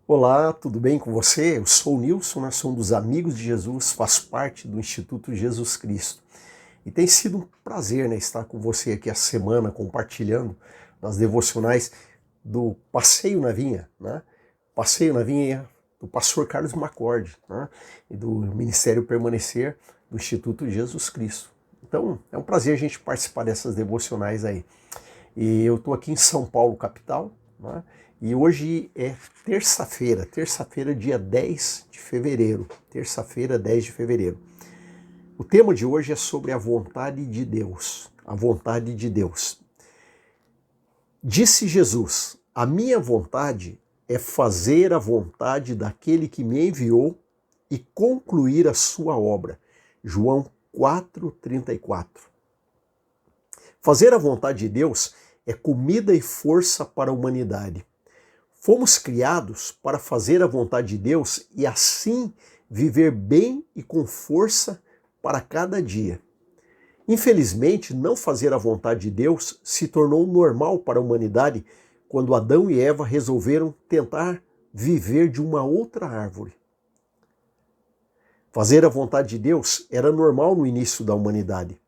Olá, tudo bem com você? Eu sou o Nilson, nós somos dos Amigos de Jesus, faço parte do Instituto Jesus Cristo. E tem sido um prazer, estar com você aqui a semana, compartilhando nas devocionais do Passeio na Vinha, Passeio na Vinha do pastor Carlos Macorde, E do Ministério Permanecer do Instituto Jesus Cristo. Então, é um prazer a gente participar dessas devocionais aí. E eu estou aqui em São Paulo, capital, E hoje é terça-feira, dia 10 de fevereiro. Terça-feira, 10 de fevereiro. O tema de hoje é sobre a vontade de Deus. A vontade de Deus. Disse Jesus: a minha vontade é fazer a vontade daquele que me enviou e concluir a sua obra. João 4,34. Fazer a vontade de Deus é comida e força para a humanidade. Fomos criados para fazer a vontade de Deus e assim viver bem e com força para cada dia. Infelizmente, não fazer a vontade de Deus se tornou normal para a humanidade quando Adão e Eva resolveram tentar viver de uma outra árvore. Fazer a vontade de Deus era normal no início da humanidade.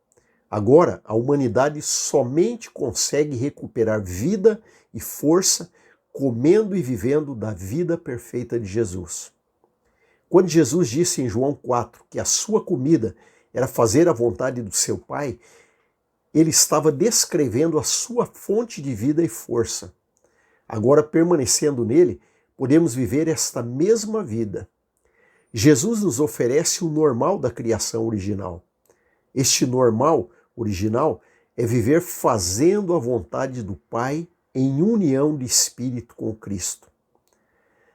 Agora, a humanidade somente consegue recuperar vida e força comendo e vivendo da vida perfeita de Jesus. Quando Jesus disse em João 4 que a sua comida era fazer a vontade do seu Pai, ele estava descrevendo a sua fonte de vida e força. Agora, permanecendo nele, podemos viver esta mesma vida. Jesus nos oferece o normal da criação original. Este normal original é viver fazendo a vontade do Pai em união de espírito com Cristo.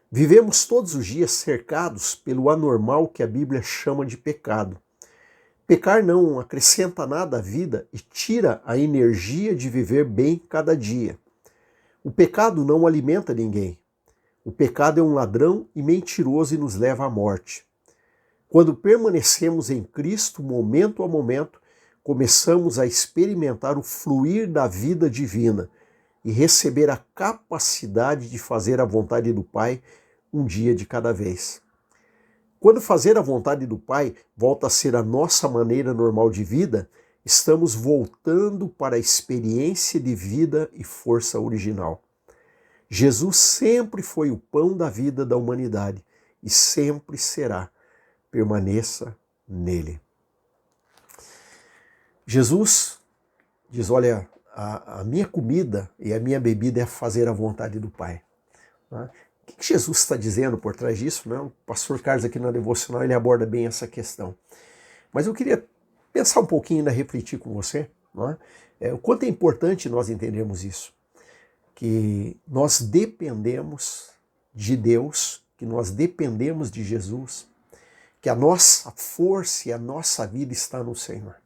Vivemos todos os dias cercados pelo anormal que a Bíblia chama de pecado. Pecar não acrescenta nada à vida e tira a energia de viver bem cada dia. O pecado não alimenta ninguém. O pecado é um ladrão e mentiroso e nos leva à morte. Quando permanecemos em Cristo, momento a momento, começamos a experimentar o fluir da vida divina e receber a capacidade de fazer a vontade do Pai um dia de cada vez. Quando fazer a vontade do Pai volta a ser a nossa maneira normal de vida, estamos voltando para a experiência de vida e força original. Jesus sempre foi o pão da vida da humanidade e sempre será. Permaneça nele. Jesus diz, olha, a minha comida e a minha bebida é fazer a vontade do Pai. O que Jesus está dizendo por trás disso? O pastor Carlos aqui na devocional ele aborda bem essa questão. Mas eu queria pensar um pouquinho e ainda refletir com você, o quanto é importante nós entendermos isso. Que nós dependemos de Deus, que nós dependemos de Jesus, que a nossa força e a nossa vida está no Senhor.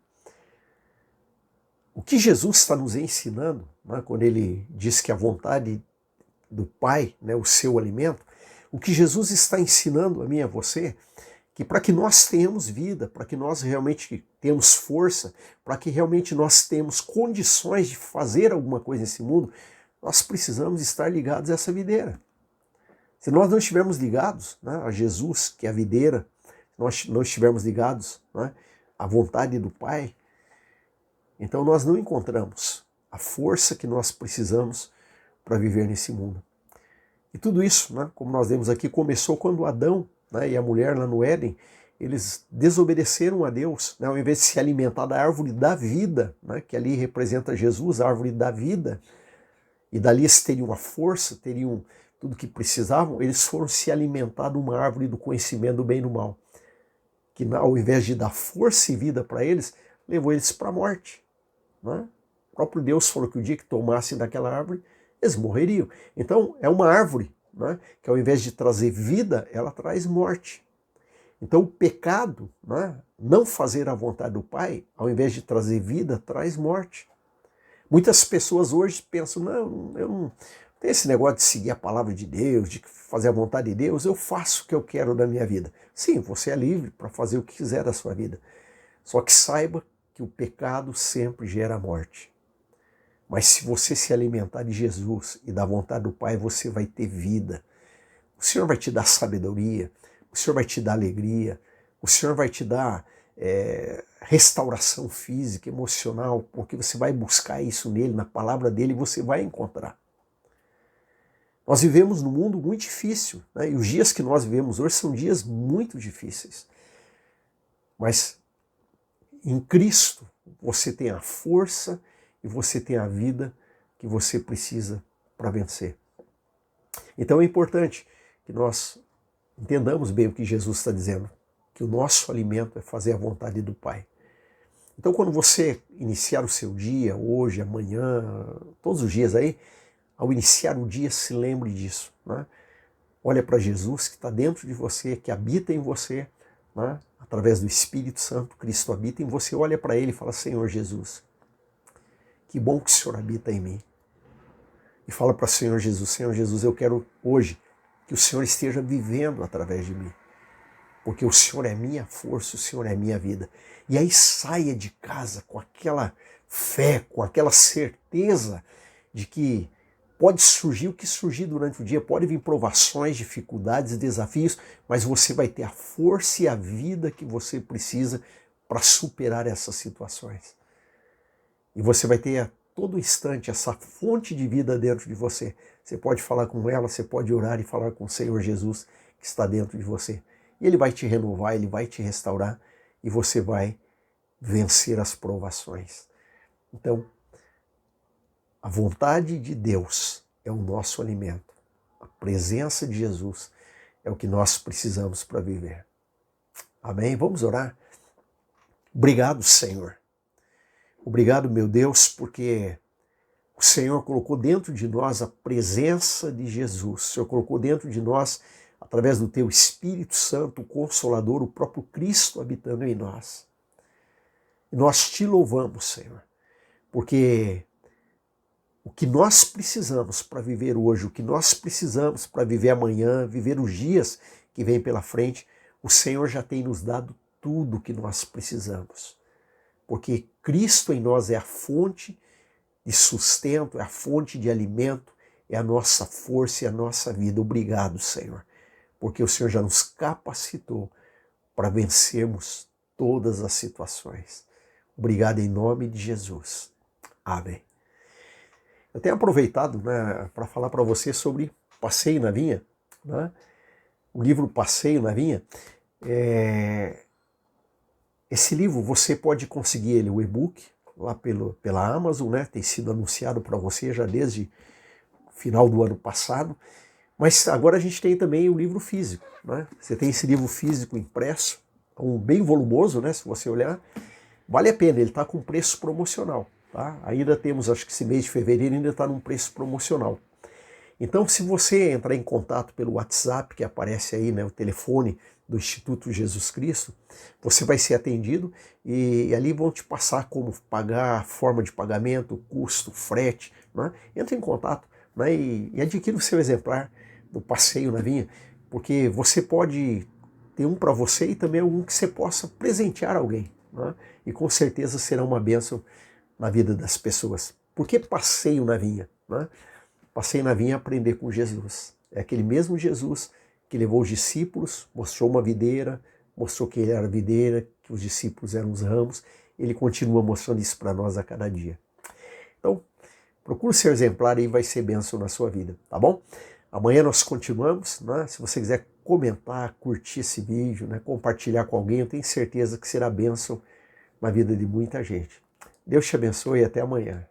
O que Jesus está nos ensinando, quando ele diz que a vontade do Pai, o seu alimento, o que Jesus está ensinando a mim e a você, que para que nós tenhamos vida, para que nós realmente tenhamos força, para que realmente nós tenhamos condições de fazer alguma coisa nesse mundo, nós precisamos estar ligados a essa videira. Se nós não estivermos ligados a Jesus, que é a videira, nós não estivermos ligados à vontade do Pai, então nós não encontramos a força que nós precisamos para viver nesse mundo. E tudo isso, como nós vemos aqui, começou quando Adão e a mulher lá no Éden, eles desobedeceram a Deus, ao invés de se alimentar da árvore da vida, que ali representa Jesus, a árvore da vida, e dali eles teriam a força, teriam tudo o que precisavam, eles foram se alimentar de uma árvore do conhecimento do bem e do mal, que ao invés de dar força e vida para eles, levou eles para a morte. O próprio Deus falou que o dia que tomassem daquela árvore, eles morreriam. Então é uma árvore que ao invés de trazer vida, ela traz morte. Então o pecado, não fazer a vontade do Pai, ao invés de trazer vida, traz morte. Muitas pessoas hoje pensam, não, eu não tenho esse negócio de seguir a palavra de Deus, de fazer a vontade de Deus, eu faço o que eu quero da minha vida. Sim, você é livre para fazer o que quiser da sua vida. Só que saiba que o pecado sempre gera morte. Mas se você se alimentar de Jesus e da vontade do Pai, você vai ter vida. O Senhor vai te dar sabedoria, o Senhor vai te dar alegria, o Senhor vai te dar restauração física, emocional, porque você vai buscar isso nele, na palavra dele, e você vai encontrar. Nós vivemos num mundo muito difícil, né? E os dias que nós vivemos hoje são dias muito difíceis. Mas em Cristo você tem a força e você tem a vida que você precisa para vencer. Então é importante que nós entendamos bem o que Jesus está dizendo, que o nosso alimento é fazer a vontade do Pai. Então quando você iniciar o seu dia, hoje, amanhã, todos os dias aí, ao iniciar o dia, se lembre disso, né? Olha para Jesus que está dentro de você, que habita em você, né? Através do Espírito Santo, Cristo habita em você. Olha para ele e fala: Senhor Jesus, que bom que o Senhor habita em mim. E fala para o Senhor Jesus, eu quero hoje que o Senhor esteja vivendo através de mim, porque o Senhor é minha força, o Senhor é minha vida. E aí saia de casa com aquela fé, com aquela certeza de que pode surgir o que surgir durante o dia, pode vir provações, dificuldades, desafios, mas você vai ter a força e a vida que você precisa para superar essas situações. E você vai ter a todo instante essa fonte de vida dentro de você. Você pode falar com ela, você pode orar e falar com o Senhor Jesus que está dentro de você. E Ele vai te renovar, Ele vai te restaurar e você vai vencer as provações. Então, a vontade de Deus é o nosso alimento. A presença de Jesus é o que nós precisamos para viver. Amém? Vamos orar? Obrigado, Senhor. Obrigado, meu Deus, porque o Senhor colocou dentro de nós a presença de Jesus. O Senhor colocou dentro de nós, através do Teu Espírito Santo, o Consolador, o próprio Cristo habitando em nós. E nós te louvamos, Senhor, porque o que nós precisamos para viver hoje, o que nós precisamos para viver amanhã, viver os dias que vêm pela frente, o Senhor já tem nos dado tudo o que nós precisamos. Porque Cristo em nós é a fonte de sustento, é a fonte de alimento, é a nossa força e a nossa vida. Obrigado, Senhor, porque o Senhor já nos capacitou para vencermos todas as situações. Obrigado em nome de Jesus. Amém. Eu tenho aproveitado, né, para falar para você sobre Passeio na Vinha, né? O livro Passeio na Vinha. Esse livro você pode conseguir ele, o e-book, lá pela Amazon, né? Tem sido anunciado para você já desde o final do ano passado. Mas agora a gente tem também o livro físico, né? Você tem esse livro físico impresso, bem volumoso, né? Se você olhar, vale a pena, ele está com preço promocional. Tá? Ainda temos, acho que esse mês de fevereiro ainda está num preço promocional. Então, se você entrar em contato pelo WhatsApp, que aparece aí, né, o telefone do Instituto Jesus Cristo, você vai ser atendido e ali vão te passar como pagar, forma de pagamento, custo, frete. Né? Entre em contato, né, e adquira o seu exemplar do Passeio na Vinha, porque você pode ter um para você e também um que você possa presentear alguém. Né? E com certeza será uma bênção na vida das pessoas. Por que passeio na vinha? Né? Passeio na vinha é aprender com Jesus. É aquele mesmo Jesus que levou os discípulos, mostrou uma videira, mostrou que ele era a videira, que os discípulos eram os ramos. Ele continua mostrando isso para nós a cada dia. Então, procure ser exemplar e vai ser bênção na sua vida, tá bom? Amanhã nós continuamos, né? Se você quiser comentar, curtir esse vídeo, né? Compartilhar com alguém, eu tenho certeza que será bênção na vida de muita gente. Deus te abençoe e até amanhã.